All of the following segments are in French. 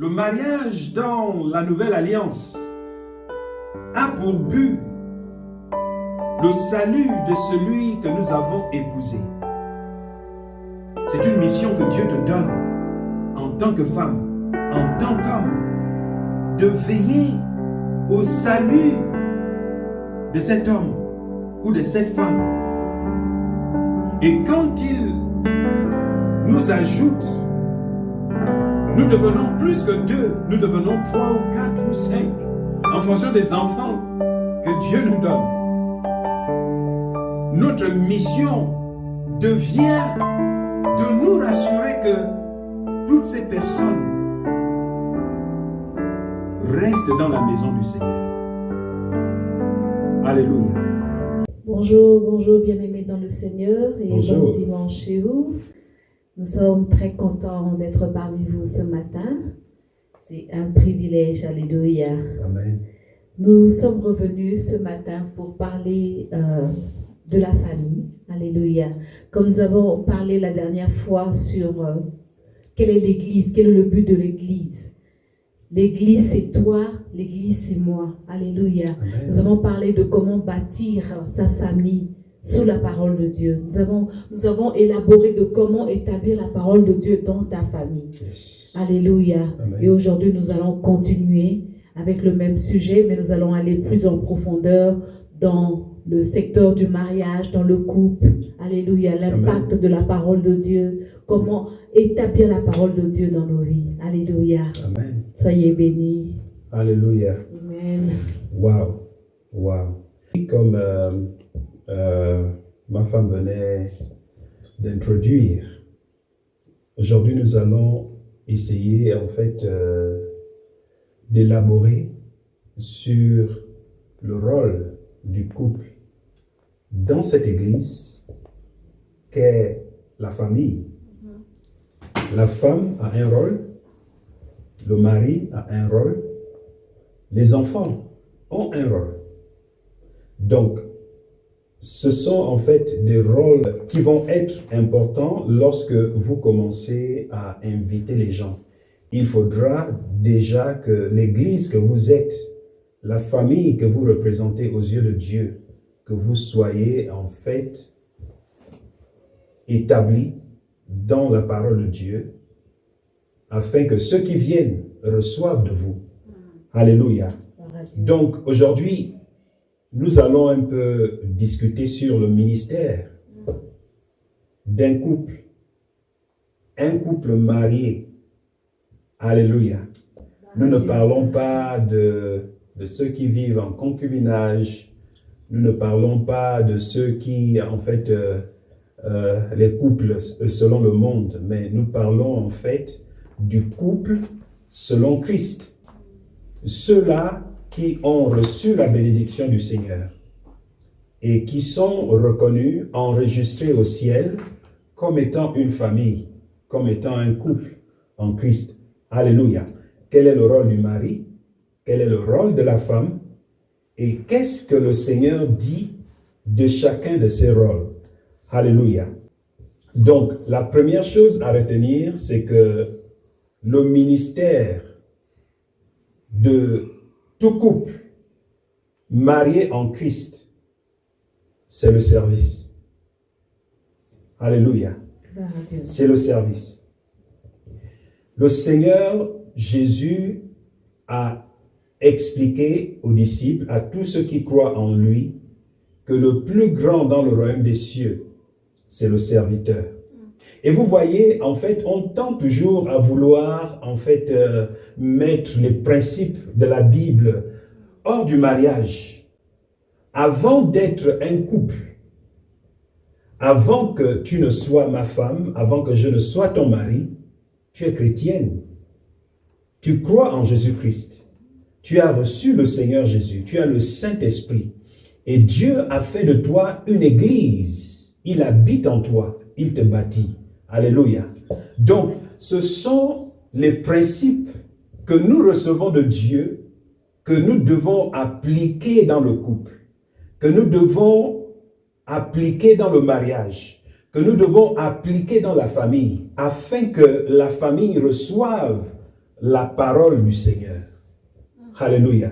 Le mariage dans la nouvelle alliance a pour but le salut de celui que nous avons épousé. C'est une mission que Dieu te donne en tant que femme, en tant qu'homme, de veiller au salut de cet homme ou de cette femme. Et quand il nous ajoute, nous devenons plus que 2, nous devenons 3 ou 4 ou 5, en fonction des enfants que Dieu nous donne. Notre mission devient de nous rassurer que toutes ces personnes restent dans la maison du Seigneur. Alléluia. Bonjour, bonjour bien-aimés dans le Seigneur et Bonjour. bon dimanche chez vous. Nous sommes très contents d'être parmi vous ce matin. C'est un privilège, alléluia. Amen. Nous sommes revenus ce matin pour parler de la famille, alléluia. Comme nous avons parlé la dernière fois sur quelle est l'Église, quel est le but de l'Église. L'Église c'est toi, l'Église c'est moi, alléluia. Amen. Nous avons parlé de comment bâtir sa famille sous la parole de Dieu. Nous avons élaboré de comment établir la parole de Dieu dans ta famille. Yes. Alléluia. Amen. Et aujourd'hui, nous allons continuer avec le même sujet, mais nous allons aller plus en profondeur dans le secteur du mariage, dans le couple. Alléluia. L'impact de la parole de Dieu. Comment établir la parole de Dieu dans nos vies. Alléluia. Amen. Soyez bénis. Alléluia. Amen. Wow. Wow. Comme ma femme venait d'introduire, aujourd'hui nous allons essayer en fait d'élaborer sur le rôle du couple dans cette église qu'est la famille. La femme a un rôle, le mari a un rôle, les enfants ont un rôle. Donc, ce sont en fait des rôles qui vont être importants lorsque vous commencez à inviter les gens. Il faudra déjà que l'église que vous êtes, la famille que vous représentez aux yeux de Dieu, que vous soyez en fait établis dans la parole de Dieu, afin que ceux qui viennent reçoivent de vous. Alléluia. Gloire à Dieu. Donc aujourd'hui, nous allons un peu discuter sur le ministère d'un couple. Un couple marié. Alléluia. Nous ne parlons pas de ceux qui vivent en concubinage. Nous ne parlons pas de ceux qui, en fait, les couples selon le monde. Mais nous parlons, en fait, du couple selon Christ. Ceux-là qui ont reçu la bénédiction du Seigneur et qui sont reconnus, enregistrés au ciel comme étant une famille, comme étant un couple en Christ. Alléluia. Quel est le rôle du mari? Quel est le rôle de la femme? Et qu'est-ce que le Seigneur dit de chacun de ces rôles? Alléluia. Donc, la première chose à retenir, c'est que le ministère de tout couple marié en Christ, c'est le service. Alléluia. Gloire à Dieu. C'est le service. Le Seigneur Jésus a expliqué aux disciples, à tous ceux qui croient en lui, que le plus grand dans le royaume des cieux, c'est le serviteur. Et vous voyez, en fait, on tend toujours à vouloir, en fait, mettre les principes de la Bible hors du mariage. Avant d'être un couple, avant que tu ne sois ma femme, avant que je ne sois ton mari, tu es chrétienne. Tu crois en Jésus-Christ. Tu as reçu le Seigneur Jésus. Tu as le Saint-Esprit. Et Dieu a fait de toi une église. Il habite en toi. Il te bâtit. Alléluia. Donc, ce sont les principes que nous recevons de Dieu, que nous devons appliquer dans le couple, que nous devons appliquer dans le mariage, que nous devons appliquer dans la famille, afin que la famille reçoive la parole du Seigneur. Alléluia.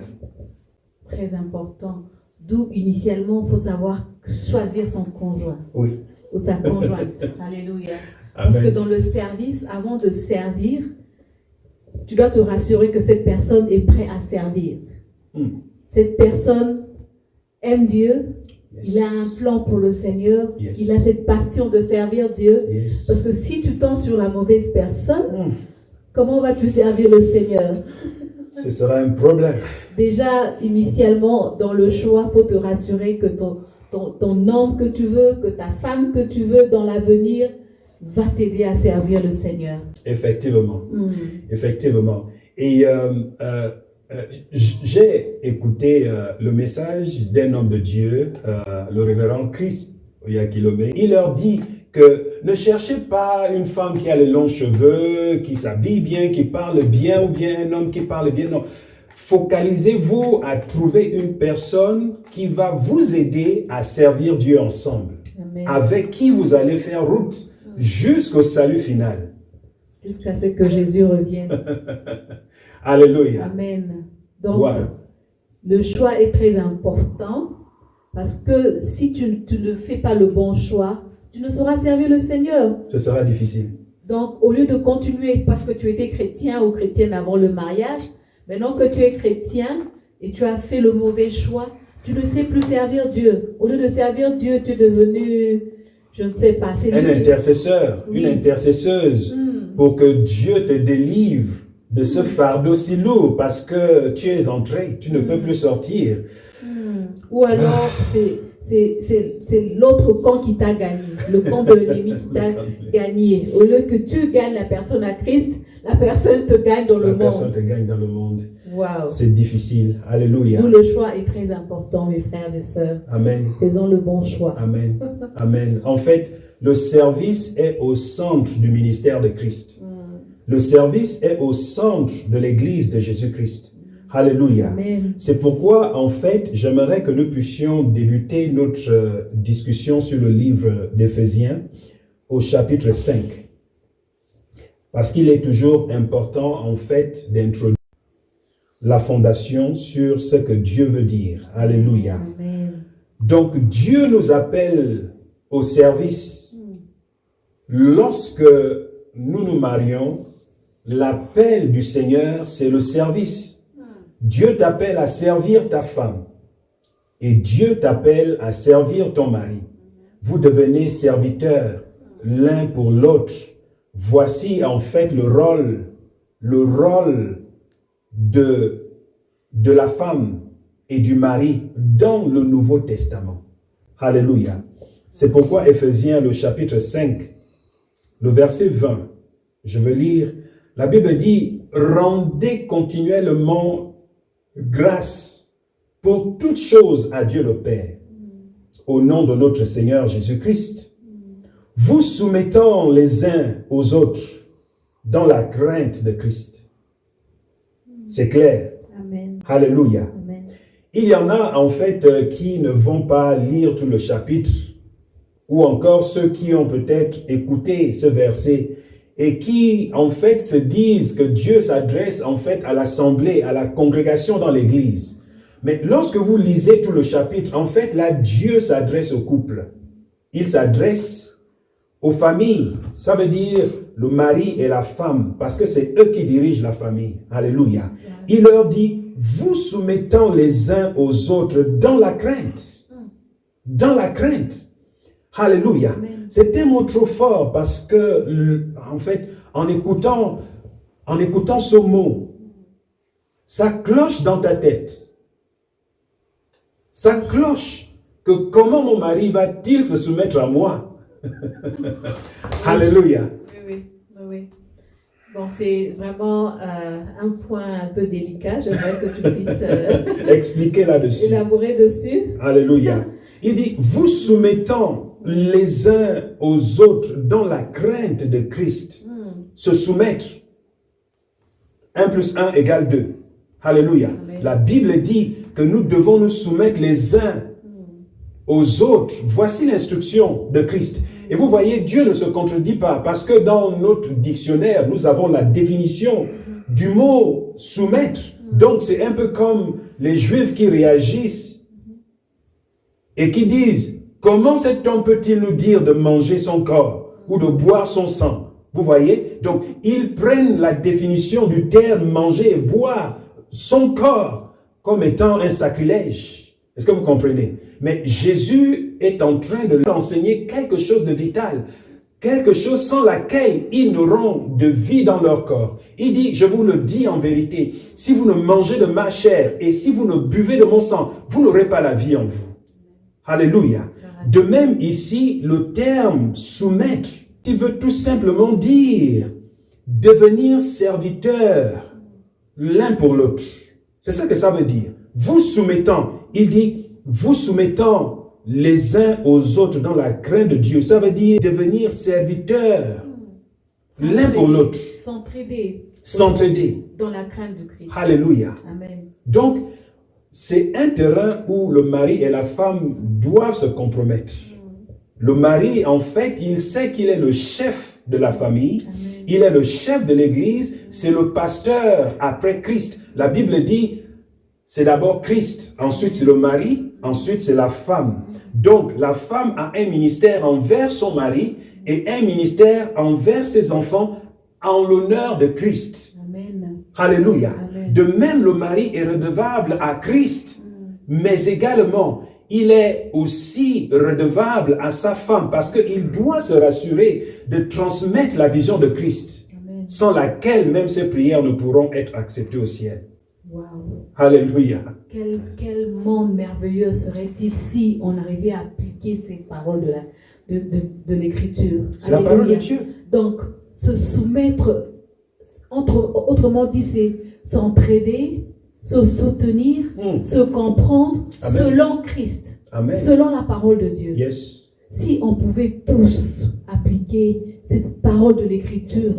Très important. D'où initialement, il faut savoir choisir son conjoint Oui. ou sa conjointe. Alléluia. Parce Amen. que dans le service, avant de servir, tu dois te rassurer que cette personne est prête à servir. Cette personne aime Dieu, Yes. il a un plan pour le Seigneur, Yes. il a cette passion de servir Dieu. Yes. Parce que si tu tombes sur la mauvaise personne, comment vas-tu servir le Seigneur? Ce sera un problème. Déjà, initialement, dans le choix, il faut te rassurer que ton homme que tu veux, que ta femme que tu veux dans l'avenir va t'aider à servir le Seigneur. Effectivement. Effectivement. Et j'ai écouté le message d'un homme de Dieu, le révérend Christ Oyakilome. Il leur dit que ne cherchez pas une femme qui a les longs cheveux, qui s'habille bien, qui parle bien, ou bien un homme qui parle bien. Non. Focalisez-vous à trouver une personne qui va vous aider à servir Dieu ensemble, Amen. avec qui vous allez faire route jusqu'au salut final. Jusqu'à ce que Jésus revienne. Alléluia. Amen. Donc, Wow. le choix est très important parce que si tu ne fais pas le bon choix, tu ne sauras servir le Seigneur. Ce sera difficile. Donc, au lieu de continuer parce que tu étais chrétien ou chrétienne avant le mariage, maintenant que tu es chrétien et tu as fait le mauvais choix, tu ne sais plus servir Dieu. Au lieu de servir Dieu, tu es devenu, je ne sais pas, c'est Un lui qui- intercesseur, Oui. une intercesseuse, pour que Dieu te délivre de ce fardeau si lourd parce que tu es entré, tu ne peux plus sortir. Ou alors, c'est l'autre camp qui t'a gagné, le camp de l'ennemi qui t'a gagné. Au lieu que tu gagnes la personne à Christ, la personne te gagne dans La le personne monde. te gagne dans le monde. Waouh. C'est difficile. Alléluia. D'où le choix est très important, mes frères et sœurs. Amen. Faisons le bon choix. Amen. Amen. En fait, le service est au centre du ministère de Christ. Le service est au centre de l'Église de Jésus-Christ. Alléluia. Amen. C'est pourquoi, en fait, j'aimerais que nous puissions débuter notre discussion sur le livre d'Éphésiens au chapitre 5. Parce qu'il est toujours important, en fait, d'introduire la fondation sur ce que Dieu veut dire. Alléluia. Amen. Donc, Dieu nous appelle au service. Lorsque nous nous marions, l'appel du Seigneur, c'est le service. Dieu t'appelle à servir ta femme. Et Dieu t'appelle à servir ton mari. Vous devenez serviteurs l'un pour l'autre. Voici en fait le rôle de la femme et du mari dans le Nouveau Testament. Alléluia. C'est pourquoi Éphésiens, le chapitre 5, le verset 20, je veux lire, la Bible dit, rendez continuellement grâce pour toutes choses à Dieu le Père, au nom de notre Seigneur Jésus-Christ, vous soumettant les uns aux autres dans la crainte de Christ. C'est clair. Amen. Alléluia. Amen. Il y en a en fait qui ne vont pas lire tout le chapitre, ou encore ceux qui ont peut-être écouté ce verset et qui en fait se disent que Dieu s'adresse en fait à l'assemblée, à la congrégation dans l'église. Mais lorsque vous lisez tout le chapitre, en fait là Dieu s'adresse au couple. Il s'adresse aux familles. Ça veut dire le mari et la femme, parce que c'est eux qui dirigent la famille. Alléluia. Il leur dit, vous soumettant les uns aux autres dans la crainte. Dans la crainte. Alléluia. Amen. C'est un mot trop fort parce que, en fait, en écoutant ce mot, ça cloche dans ta tête. Ça cloche que comment mon mari va-t-il se soumettre à moi? Alléluia. Oui. Bon, c'est vraiment un point un peu délicat. J'aimerais que tu puisses Expliquez là-dessus. élaborer dessus. Alléluia. Il dit, vous soumettant les uns aux autres dans la crainte de Christ. Se soumettre. 1 plus 1 égale 2. Alléluia. Amen. La Bible dit que nous devons nous soumettre les uns aux autres. Voici l'instruction de Christ. Et vous voyez, Dieu ne se contredit pas parce que dans notre dictionnaire, nous avons la définition du mot soumettre. Donc c'est un peu comme les Juifs qui réagissent et qui disent, comment cet homme peut-il nous dire de manger son corps ou de boire son sang? Vous voyez? Donc ils prennent la définition du terme manger et boire son corps comme étant un sacrilège. Est-ce que vous comprenez? Mais Jésus est en train de leur enseigner quelque chose de vital, quelque chose sans laquelle ils n'auront de vie dans leur corps. Il dit, je vous le dis en vérité, si vous ne mangez de ma chair et si vous ne buvez de mon sang, vous n'aurez pas la vie en vous. Alléluia. De même ici, le terme soumettre, il veut tout simplement dire devenir serviteur l'un pour l'autre. C'est ça que ça veut dire. Vous soumettant, il dit, vous soumettant les uns aux autres dans la crainte de Dieu. Ça veut dire devenir serviteur l'un pour l'autre. S'entraider. S'entraider. Dans la crainte de Christ. Alléluia. Amen. Donc, c'est un terrain où le mari et la femme doivent se compromettre. Le mari, en fait, il sait qu'il est le chef de la famille. Amen. Il est le chef de l'église. C'est le pasteur après Christ. La Bible dit, c'est d'abord Christ. Ensuite, c'est le mari. Ensuite, c'est la femme. Donc, la femme a un ministère envers son mari et un ministère envers ses enfants en l'honneur de Christ. Amen. Alléluia. Amen. De même, le mari est redevable à Christ, mais également, il est aussi redevable à sa femme parce qu'il doit se rassurer de transmettre la vision de Christ, Amen. Sans laquelle même ses prières ne pourront être acceptées au ciel. Wow. Alléluia. Quel monde merveilleux serait-il si on arrivait à appliquer ces paroles de l'Écriture. C'est la parole de Dieu. Donc, se soumettre, autrement dit, c'est s'entraider, se soutenir, se comprendre. Amen. Selon Christ, Amen. Selon la parole de Dieu. Yes. Si on pouvait tous appliquer cette parole de l'Écriture,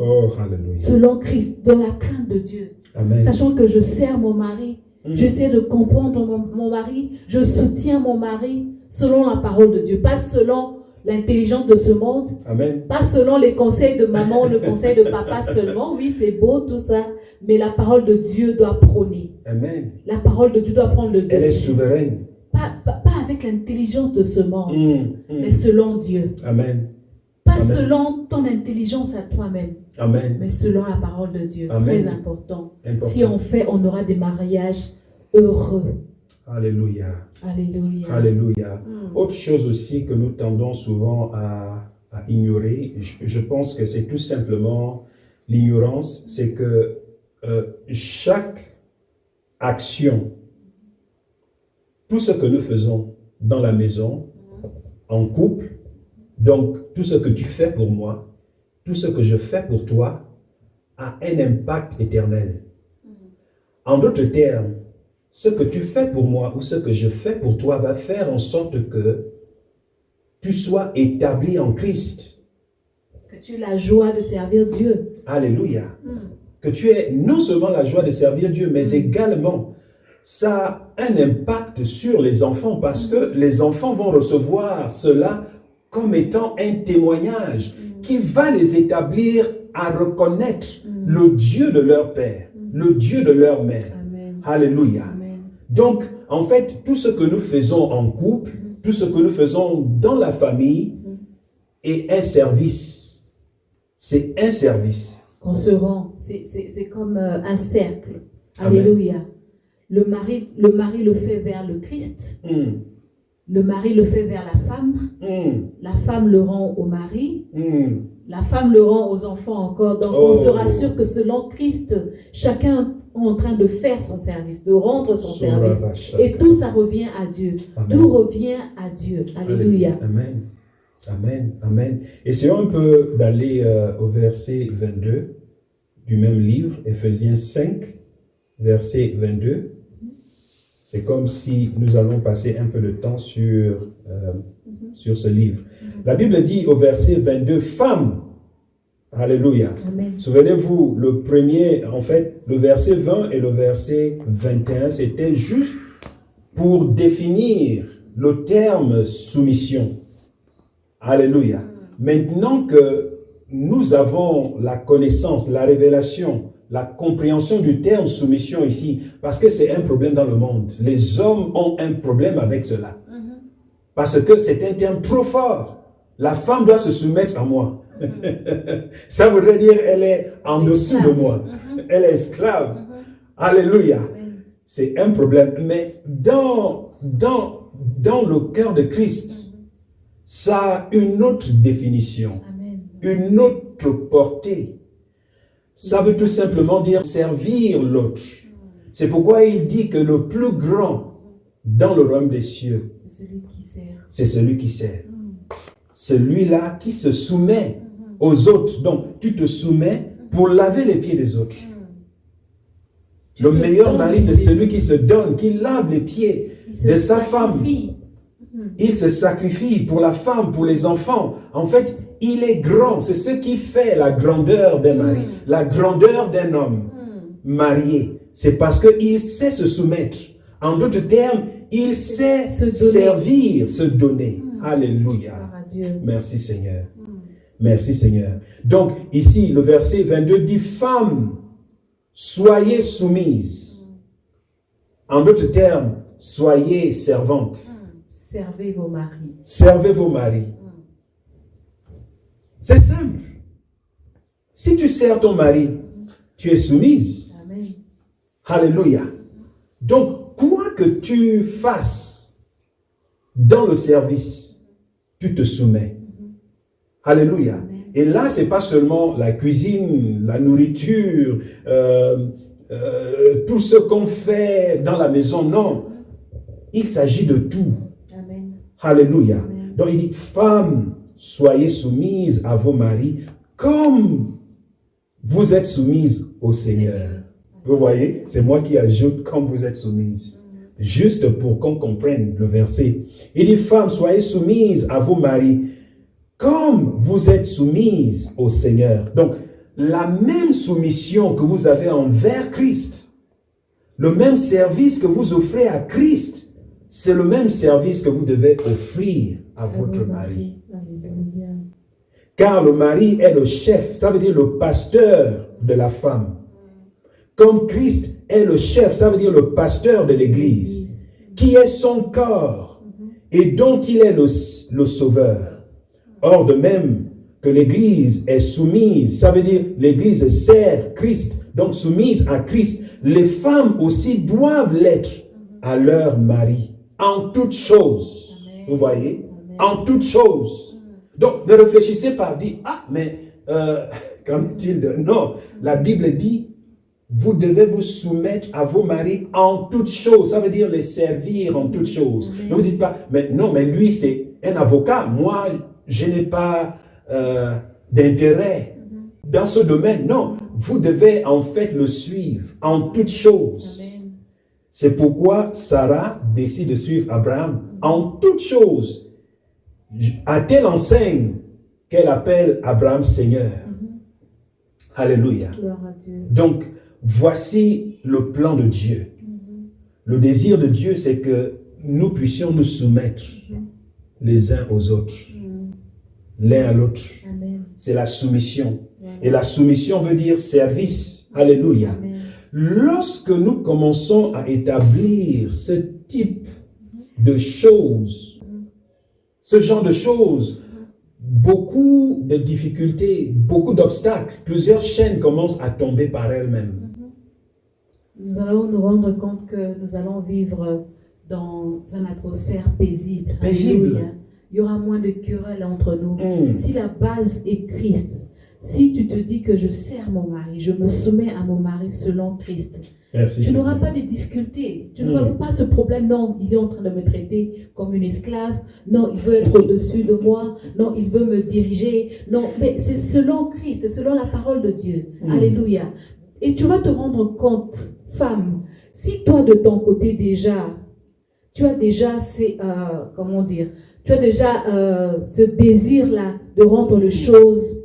selon Christ, dans la crainte de Dieu, Amen. Sachant que je sers mon mari, j'essaie de comprendre mon mari, je soutiens mon mari selon la parole de Dieu, pas selon l'intelligence de ce monde, Amen. Pas selon les conseils de maman ou le conseil de papa seulement. Oui, c'est beau tout ça, mais la parole de Dieu doit prôner. Amen. La parole de Dieu doit prendre le dessus. Elle est souveraine. Pas avec l'intelligence de ce monde, mais selon Dieu. Amen. Pas Amen. Selon ton intelligence à toi-même, Amen. Mais selon la parole de Dieu. Amen. Très important. Si on fait, on aura des mariages heureux. Alléluia. Alléluia. Alléluia. Autre chose aussi que nous tendons souvent à ignorer, je pense que c'est tout simplement l'ignorance, c'est que chaque action, tout ce que nous faisons dans la maison, en couple, donc tout ce que tu fais pour moi, tout ce que je fais pour toi, a un impact éternel. En d'autres termes, ce que tu fais pour moi ou ce que je fais pour toi va faire en sorte que tu sois établi en Christ. Que tu aies la joie de servir Dieu. Alléluia. Que tu aies non seulement la joie de servir Dieu, mais également, ça a un impact sur les enfants parce que les enfants vont recevoir cela comme étant un témoignage qui va les établir à reconnaître le Dieu de leur père, le Dieu de leur mère. Amen. Alléluia. Amen. Donc, en fait, tout ce que nous faisons en couple, tout ce que nous faisons dans la famille est un service. C'est un service. Qu'on se rend. C'est comme un cercle. Alléluia. Amen. Le mari le fait vers le Christ. Le mari le fait vers la femme. La femme le rend au mari. La femme le rend aux enfants encore. Donc on se rassure que selon Christ, chacun est en train de faire son service, de rendre son service. Et tout ça revient à Dieu. Amen. Tout revient à Dieu. Alléluia. Amen. Amen. Amen. Essayons un peu d'aller au verset 22 du même livre, Éphésiens 5, verset 22. C'est comme si nous allons passer un peu de temps sur ce livre. La Bible dit au verset 22, femmes, alléluia. Amen. Souvenez-vous, le premier, en fait, le verset 20 et le verset 21, c'était juste pour définir le terme soumission. Alléluia. Maintenant que nous avons la connaissance, la révélation la compréhension du terme soumission ici, parce que c'est un problème dans le monde. Les hommes ont un problème avec cela. Parce que c'est un terme trop fort. La femme doit se soumettre à moi. Ça voudrait dire elle est en dessous de moi. Elle est esclave. Alléluia. C'est un problème. Mais dans le cœur de Christ, ça a une autre définition, une autre portée. Ça veut tout simplement dire servir l'autre. C'est pourquoi il dit que le plus grand dans le royaume des cieux, c'est celui qui sert. C'est celui qui sert. Celui-là qui se soumet aux autres. Donc, tu te soumets pour laver les pieds des autres. Le meilleur mari, c'est celui qui se donne, qui lave les pieds de sa femme. Il se sacrifie pour la femme, pour les enfants. En fait, il est grand. C'est ce qui fait la grandeur d'un mari, la grandeur d'un homme marié. C'est parce qu'il sait se soumettre. En d'autres termes, il sait servir, se donner. Alléluia. Merci Seigneur. Merci Seigneur. Donc, ici, le verset 22 dit, femmes, soyez soumises. En d'autres termes, soyez servantes. Servez vos maris. Servez vos maris. C'est simple. Si tu sers ton mari, tu es soumise. Amen. Alléluia. Donc, quoi que tu fasses dans le service, tu te soumets. Alléluia. Amen. Et là, c'est pas seulement la cuisine, la nourriture, tout ce qu'on fait dans la maison. Non. Il s'agit de tout. Amen. Alléluia. Amen. Donc, il dit, femmes, soyez soumises à vos maris comme vous êtes soumises au Seigneur. Vous voyez, c'est moi qui ajoute comme vous êtes soumises. Juste pour qu'on comprenne le verset. Il dit, femmes, soyez soumises à vos maris comme vous êtes soumises au Seigneur. Donc, la même soumission que vous avez envers Christ, le même service que vous offrez à Christ, c'est le même service que vous devez offrir à votre mari. Alléluia. Car le mari est le chef, ça veut dire le pasteur de la femme. Comme Christ est le chef, ça veut dire le pasteur de l'Église, qui est son corps et dont il est le sauveur. Or, de même que l'Église est soumise, ça veut dire l'Église sert Christ, donc soumise à Christ, les femmes aussi doivent l'être à leur mari, en toutes choses. Amen. Vous voyez? Amen. En toutes choses. Donc, ne réfléchissez pas, dites, ah, mais qu'en est-il de... Non, la Bible dit, vous devez vous soumettre à vos maris en toutes choses. Ça veut dire les servir en toutes choses. Ne vous dites pas, mais non, mais lui, c'est un avocat. Moi, je n'ai pas d'intérêt dans ce domaine. Non, vous devez en fait le suivre en toutes choses. Amen. C'est pourquoi Sarah décide de suivre Abraham en toutes choses, à telle enseigne qu'elle appelle Abraham Seigneur. Alléluia. Gloire à Dieu. Donc, voici le plan de Dieu. Le désir de Dieu, c'est que nous puissions nous soumettre les uns aux autres, l'un à l'autre. Amen. C'est la soumission. Amen. Et la soumission veut dire service. Alléluia. Amen. Lorsque nous commençons à établir ce type de choses, ce genre de choses, beaucoup de difficultés, beaucoup d'obstacles, plusieurs chaînes commencent à tomber par elles-mêmes. Nous allons nous rendre compte que nous allons vivre dans une atmosphère paisible. Paisible. Alléluia. Il y aura moins de querelles entre nous. Si la base est Christ, si tu te dis que je sers mon mari, je me soumets à mon mari selon Christ, Merci, tu n'auras Seigneur. pas de difficultés. Tu n'auras pas ce problème. Non, il est en train de me traiter comme une esclave. Non, il veut être au-dessus de moi. Non, il veut me diriger. Non, mais c'est selon Christ, c'est selon la parole de Dieu. Alléluia. Et tu vas te rendre compte, femme, si toi de ton côté déjà, tu as déjà ces, comment dire, tu as déjà ce désir-là de rendre les choses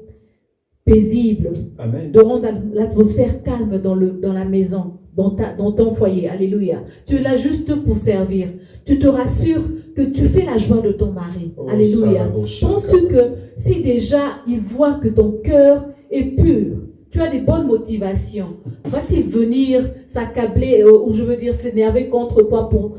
paisibles, Amen. de rendre l'atmosphère calme dans la maison, dans ton foyer. Alléluia. Tu es là juste pour servir. Tu te rassures que tu fais la joie de ton mari. Oh, Alléluia. Sarah, Penses-tu que si déjà il voit que ton cœur est pur, tu as des bonnes motivations. Va-t-il venir s'accabler, ou je veux dire s'énerver contre toi pour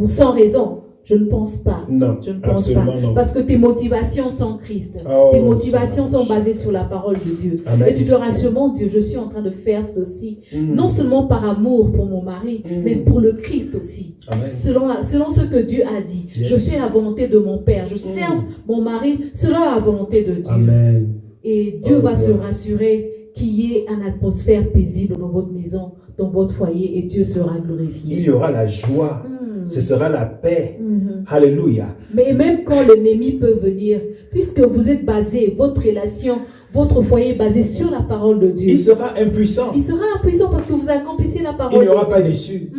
sans raison? Je ne pense pas. Non, je ne pense absolument pas. non. Parce que tes motivations sont Christ. Oh, tes motivations sont basées sur la parole de Dieu. Amen. Et tu te rassures, mon Dieu, je suis en train de faire ceci, non seulement par amour pour mon mari, mais pour le Christ aussi. Amen. Selon ce que Dieu a dit. Yes. Je fais la volonté de mon Père. Je sers mon mari selon la volonté de Dieu. Amen. Et Dieu Oh, va se wow. rassurer qu'il y ait une atmosphère paisible dans votre maison, dans votre foyer, et Dieu sera Il glorifié. y aura la joie. Ce sera la paix. Alléluia. Mais même quand l'ennemi peut venir, puisque vous êtes basé, votre relation, votre foyer est basé sur la parole de Dieu, Il sera impuissant. il sera impuissant parce que vous accomplissez la parole Il n'y de aura Dieu. pas d'issue.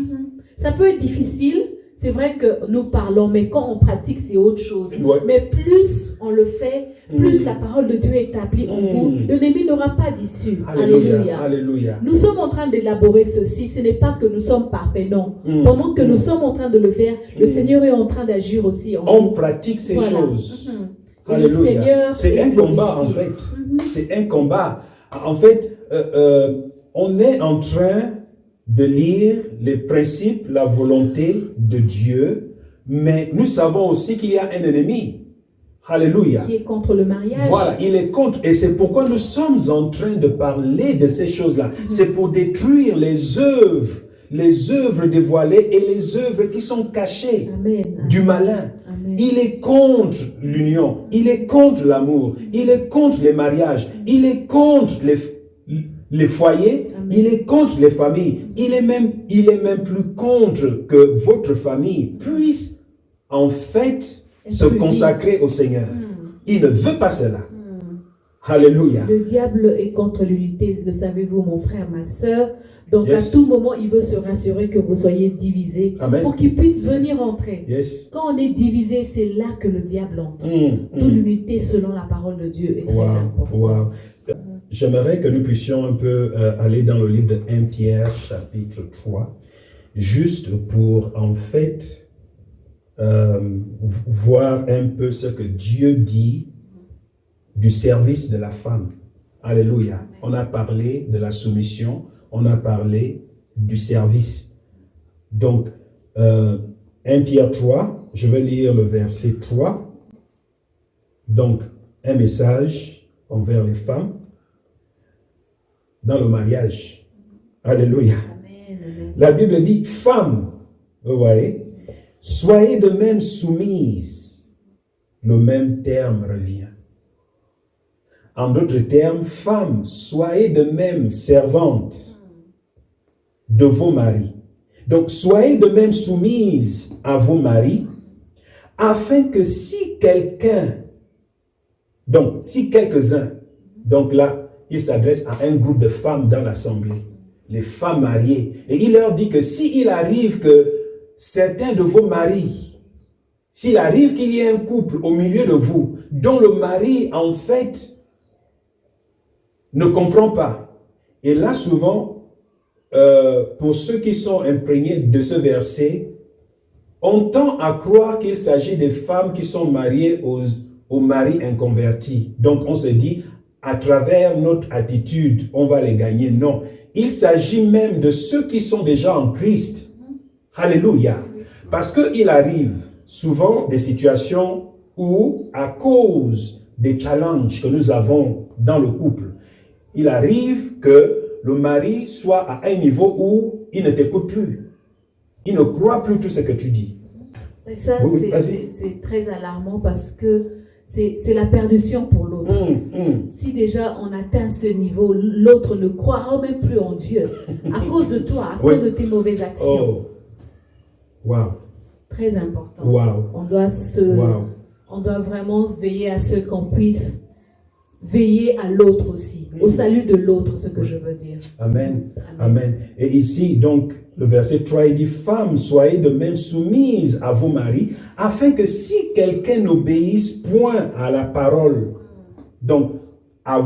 Ça peut être difficile, c'est vrai que nous parlons, mais quand on pratique, c'est autre chose. Ouais. Mais plus on le fait, plus la parole de Dieu est établie en vous, l'ennemi n'aura pas d'issue. Alléluia. Alléluia. Nous sommes en train d'élaborer ceci. Ce n'est pas que nous sommes parfaits, non. Pendant que nous sommes en train de le faire, le Seigneur est en train d'agir aussi en On nous. pratique ces Voilà. choses. Et le Alléluia. Seigneur C'est est un combat en glorifié. fait. C'est un combat. En fait, on est en train de lire les principes, la volonté de Dieu, mais nous savons aussi qu'il y a un ennemi. Alléluia. Qui est contre le mariage. Voilà, il est contre. Et c'est pourquoi nous sommes en train de parler de ces choses-là. C'est pour détruire les œuvres dévoilées et les œuvres qui sont cachées Amen. du malin. Amen. Il est contre l'union, il est contre l'amour, il est contre les mariages, il est contre les foyers, Amen. il est contre les familles, il est même plus contre que votre famille puisse en fait se Être unie. consacrer au Seigneur. Il ne veut pas cela. Alléluia. Le diable est contre l'unité, le savez-vous, mon frère, ma soeur. Donc Yes. à tout moment, il veut se rassurer que vous soyez divisés Amen. pour qu'il puisse venir entrer. Yes. Quand on est divisé, c'est là que le diable entre. D'où l'unité selon la parole de Dieu est très importante. Wow. J'aimerais que nous puissions un peu aller dans le livre de 1 Pierre, chapitre 3, juste pour en fait voir un peu ce que Dieu dit du service de la femme. Alléluia. On a parlé de la soumission, on a parlé du service. Donc, 1 Pierre 3, je vais lire le verset 3. Donc, un message envers les femmes dans le mariage. Alléluia. Amen, amen. La Bible dit, femmes, vous voyez, soyez de même soumises. Le même terme revient. En d'autres termes, femmes, soyez de même servantes de vos maris. Donc, soyez de même soumises à vos maris, afin que si quelqu'un, donc si quelques-uns, donc là, il s'adresse à un groupe de femmes dans l'assemblée, les femmes mariées, et il leur dit que s'il arrive que certains de vos maris, s'il arrive qu'il y ait un couple au milieu de vous, dont le mari, en fait, ne comprend pas. Et là, souvent, pour ceux qui sont imprégnés de ce verset, on tend à croire qu'il s'agit des femmes qui sont mariées aux maris inconvertis. Donc, on se dit, à travers notre attitude, on va les gagner. Non. Il s'agit même de ceux qui sont déjà en Christ. Alléluia. Parce qu'il arrive souvent des situations où, à cause des challenges que nous avons dans le couple, il arrive que le mari soit à un niveau où il ne t'écoute plus. Il ne croit plus tout ce que tu dis. Et ça, Oui, vas-y. c'est très alarmant parce que c'est la perdition pour l'autre. Si déjà on atteint ce niveau, l'autre ne croira même plus en Dieu à cause de toi, à Oui. cause de tes mauvaises actions. Oh. Wow. Très important. Wow. Wow. On doit vraiment veiller à ce qu'on puisse veiller à l'autre aussi, au salut de l'autre, ce que je veux dire. Amen. Amen. Et ici, donc, le verset 3, il dit, femmes, soyez de même soumises à vos maris, afin que si quelqu'un n'obéisse point à la parole, donc, à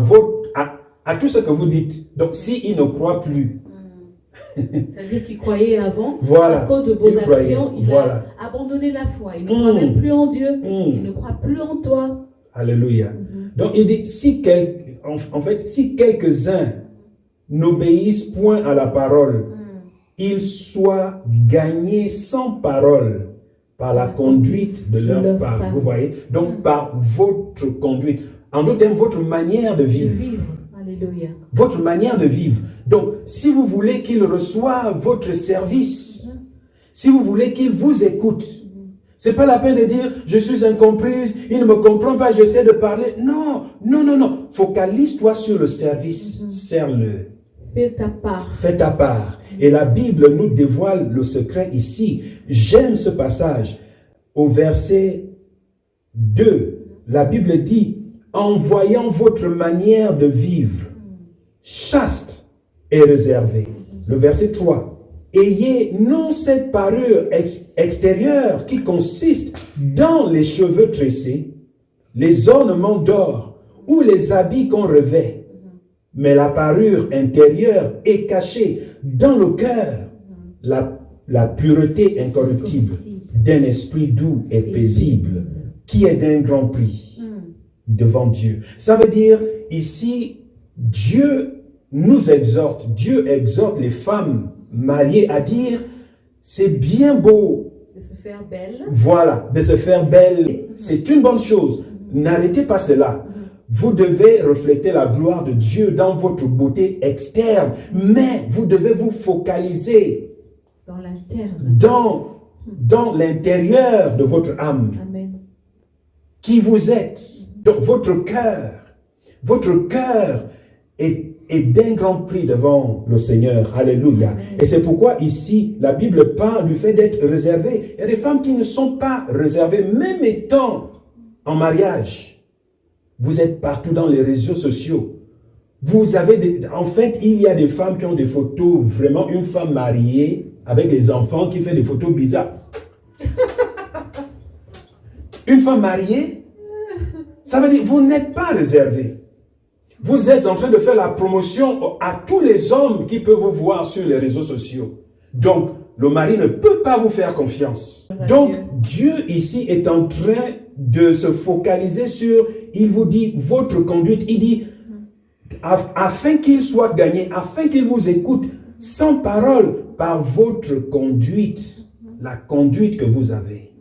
tout ce que vous dites, donc, s'il ne croit plus, C'est-à-dire qu'il croyait avant, Voilà. à cause de vos Il croyait. actions, il Voilà. a abandonné la foi. Il ne croit même plus en Dieu, il ne croit plus en toi. Alléluia. Donc, il dit, si quelqu'un, en fait, si quelques-uns n'obéissent point à la parole, ils soient gagnés sans parole par la conduite de leur femme. Vous voyez? Donc, par votre conduite. En d'autres termes, votre manière de vivre. Alléluia. Votre manière de vivre. Donc, si vous voulez qu'ils reçoivent votre service, si vous voulez qu'ils vous écoutent, c'est pas la peine de dire, je suis incomprise, il ne me comprend pas, j'essaie de parler. Non, non, non, non. Focalise-toi sur le service. Sers-le. Fais ta part. Fais ta part. Et la Bible nous dévoile le secret ici. J'aime ce passage. Au verset 2, la Bible dit, en voyant votre manière de vivre, chaste et réservée. Le verset 3. Ayez non cette parure extérieure qui consiste dans les cheveux tressés, les ornements d'or ou les habits qu'on revêt, mais la parure intérieure est cachée dans le cœur, la pureté incorruptible d'un esprit doux et paisible qui est d'un grand prix devant Dieu. Ça veut dire ici, Dieu nous exhorte, Dieu exhorte les femmes mariées à dire, c'est bien beau de se faire belle. Voilà, de se faire belle. C'est une bonne chose. N'arrêtez pas cela. Vous devez refléter la gloire de Dieu dans votre beauté externe, mais vous devez vous focaliser dans l'interne, dans l'intérieur de votre âme. Amen. Qui vous êtes. Donc votre cœur est d'un grand prix devant le Seigneur. Alléluia. Amen. Et c'est pourquoi ici, la Bible parle du fait d'être réservé. Il y a des femmes qui ne sont pas réservées, même étant en mariage. Vous êtes partout dans les réseaux sociaux. Vous avez en fait, il y a des femmes qui ont des photos, vraiment une femme mariée avec les enfants qui fait des photos bizarres. Une femme mariée, ça veut dire vous n'êtes pas réservé. Vous êtes en train de faire la promotion à tous les hommes qui peuvent vous voir sur les réseaux sociaux. Donc, le mari ne peut pas vous faire confiance. Donc, Dieu ici est en train de se focaliser sur, il vous dit, votre conduite. Il dit, afin qu'il soit gagné, afin qu'il vous écoute sans parole, par votre conduite, la conduite que vous avez.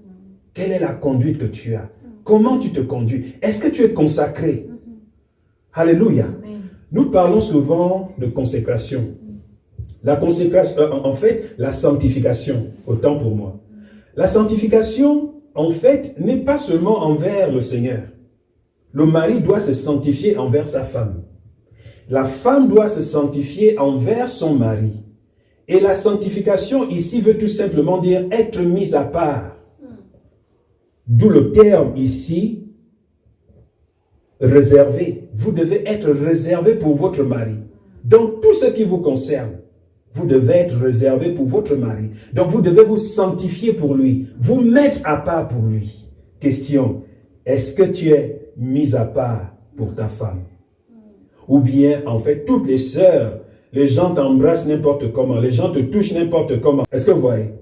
Quelle est la conduite que tu as? Comment tu te conduis? Est-ce que tu es consacré? Alléluia. Amen. Nous parlons souvent de consécration. La consécration, en fait, la sanctification, autant pour moi. La sanctification, en fait, n'est pas seulement envers le Seigneur. Le mari doit se sanctifier envers sa femme. La femme doit se sanctifier envers son mari. Et la sanctification ici veut tout simplement dire être mise à part. D'où le terme ici, réservé. Vous devez être réservé pour votre mari. Donc, tout ce qui vous concerne, vous devez être réservé pour votre mari. Donc, vous devez vous sanctifier pour lui, vous mettre à part pour lui. Question, est-ce que tu es mis à part pour ta femme? Ou bien, en fait, toutes les sœurs, les gens t'embrassent n'importe comment, les gens te touchent n'importe comment. Est-ce que vous voyez?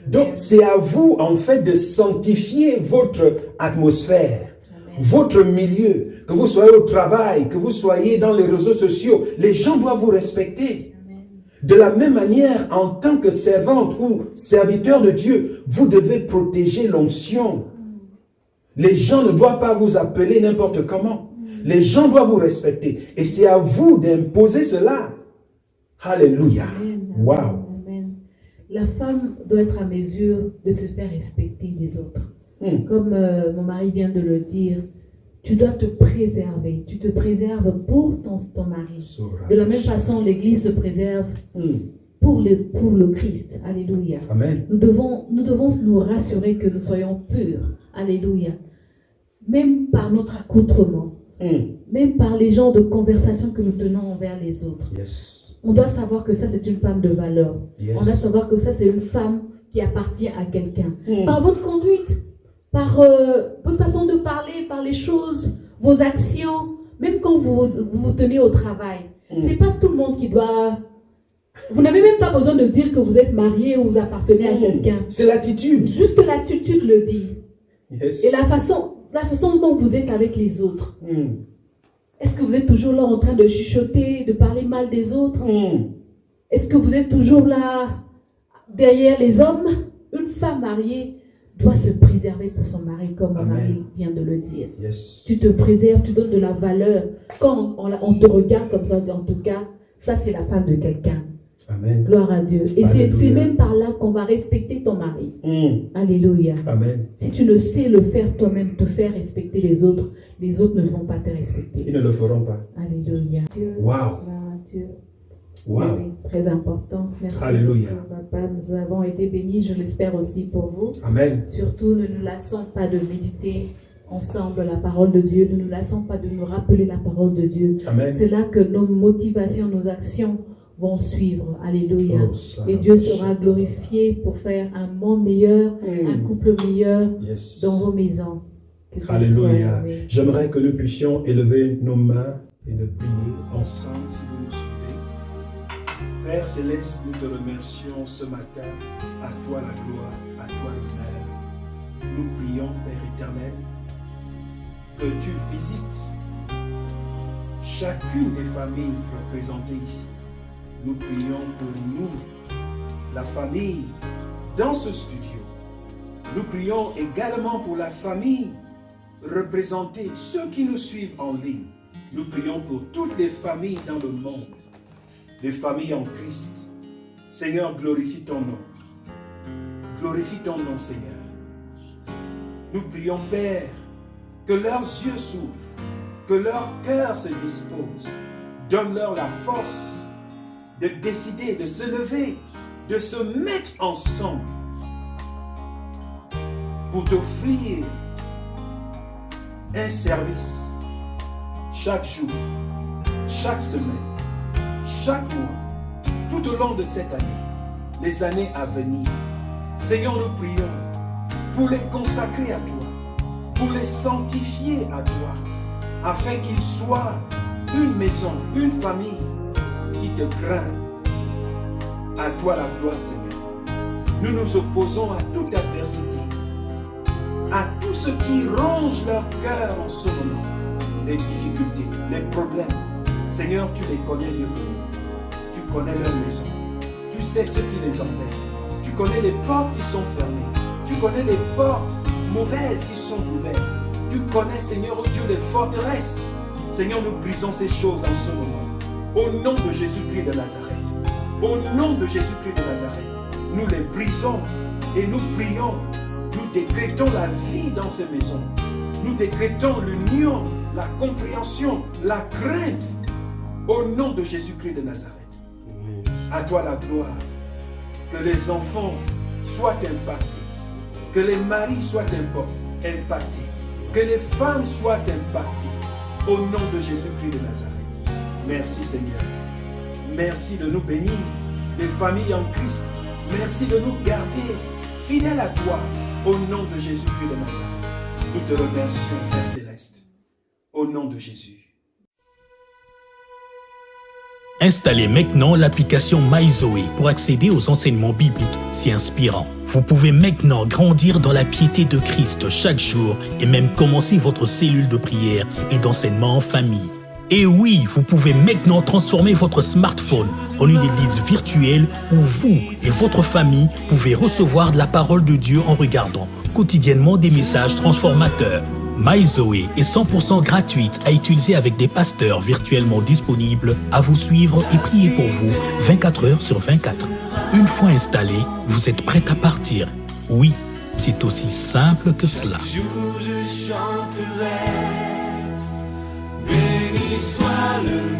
Donc, c'est à vous, en fait, de sanctifier votre atmosphère, votre milieu, que vous soyez au travail, que vous soyez dans les réseaux sociaux, les gens doivent vous respecter. De la même manière, en tant que servante ou serviteur de Dieu, vous devez protéger l'onction. Les gens ne doivent pas vous appeler n'importe comment. Les gens doivent vous respecter. Et c'est à vous d'imposer cela. Alléluia. Wow. La femme doit être à mesure de se faire respecter des autres. Comme mon mari vient de le dire, tu dois te préserver. Tu te préserves pour ton mari. De la même façon, l'Église se préserve pour le Christ. Alléluia. Amen. Nous devons nous rassurer que nous soyons purs. Alléluia. Même par notre accoutrement. Même par les genres de conversation que nous tenons envers les autres. Yes. On doit savoir que ça, c'est une femme de valeur. Yes. On doit savoir que ça, c'est une femme qui appartient à quelqu'un. Par votre conduite, par votre façon de parler, par les choses, vos actions, même quand vous vous tenez au travail. C'est pas tout le monde qui doit... Vous n'avez même pas besoin de dire que vous êtes marié ou vous appartenez à quelqu'un. C'est l'attitude. Juste l'attitude le dit. Yes. Et la façon dont vous êtes avec les autres. Est-ce que vous êtes toujours là en train de chuchoter, de parler mal des autres? Est-ce que vous êtes toujours là derrière les hommes? Une femme mariée doit se préserver pour son mari, comme mon mari vient de le dire. Yes. Tu te préserves, tu donnes de la valeur. Quand on te regarde comme ça, en tout cas, ça c'est la femme de quelqu'un. Amen. Gloire à Dieu. Et c'est même par là qu'on va respecter ton mari. Alléluia. Amen. Si tu ne sais le faire toi-même, te faire respecter les autres ne vont pas te respecter. Ils ne le feront pas. Alléluia. Dieu. Wow. Gloire à Dieu. Wow. Oui, très important. Merci. Alléluia. Papa, nous avons été bénis, je l'espère aussi pour vous. Amen. Surtout, ne nous lassons pas de méditer ensemble la parole de Dieu. Ne nous lassons pas de nous rappeler la parole de Dieu. Amen. C'est là que nos motivations, nos actions vont suivre. Alléluia. Et Dieu sera glorifié pour faire un monde meilleur, un couple meilleur dans vos maisons. Alléluia. J'aimerais que nous puissions élever nos mains et de prier ensemble si vous nous suivez. Père Céleste, nous te remercions ce matin. À toi la gloire, à toi l'honneur. Nous prions, Père éternel, que tu visites chacune des familles représentées ici. Nous prions pour nous, la famille dans ce studio. Nous prions également pour la famille représentée, ceux qui nous suivent en ligne. Nous prions pour toutes les familles dans le monde, les familles en Christ. Seigneur, glorifie ton nom. Glorifie ton nom, Seigneur. Nous prions, Père, que leurs yeux s'ouvrent, que leur cœur se dispose. Donne-leur la force de décider, de se lever, de se mettre ensemble pour t'offrir un service chaque jour, chaque semaine, chaque mois, tout au long de cette année, les années à venir. Seigneur, nous prions pour les consacrer à toi, pour les sanctifier à toi, afin qu'ils soient une maison, une famille qui te craint. À toi la gloire, Seigneur. Nous nous opposons à toute adversité, à tout ce qui ronge leur cœur en ce moment, les difficultés, les problèmes. Seigneur, tu les connais mieux que nous. Tu connais leur maison. Tu sais ce qui les embête. Tu connais les portes qui sont fermées. Tu connais les portes mauvaises qui sont ouvertes. Tu connais, Seigneur, oh Dieu, les forteresses. Seigneur, nous brisons ces choses en ce moment. Au nom de Jésus-Christ de Nazareth. Au nom de Jésus-Christ de Nazareth. Nous les brisons et nous prions. Nous décrétons la vie dans ces maisons. Nous décrétons l'union, la compréhension, la crainte. Au nom de Jésus-Christ de Nazareth. À toi la gloire. Que les enfants soient impactés. Que les maris soient impactés. Que les femmes soient impactées. Au nom de Jésus-Christ de Nazareth. Merci Seigneur. Merci de nous bénir, les familles en Christ. Merci de nous garder fidèles à toi. Au nom de Jésus-Christ de Nazareth. Nous te remercions, Père Céleste. Au nom de Jésus. Installez maintenant l'application MyZoé pour accéder aux enseignements bibliques si inspirants. Vous pouvez maintenant grandir dans la piété de Christ chaque jour et même commencer votre cellule de prière et d'enseignement en famille. Et oui, vous pouvez maintenant transformer votre smartphone en une église virtuelle où vous et votre famille pouvez recevoir de la parole de Dieu en regardant quotidiennement des messages transformateurs. MyZoé est 100% gratuite à utiliser avec des pasteurs virtuellement disponibles à vous suivre et prier pour vous 24 heures sur 24. Une fois installé, vous êtes prêt à partir. Oui, c'est aussi simple que cela. Chaque jour je chanterai, béni soit le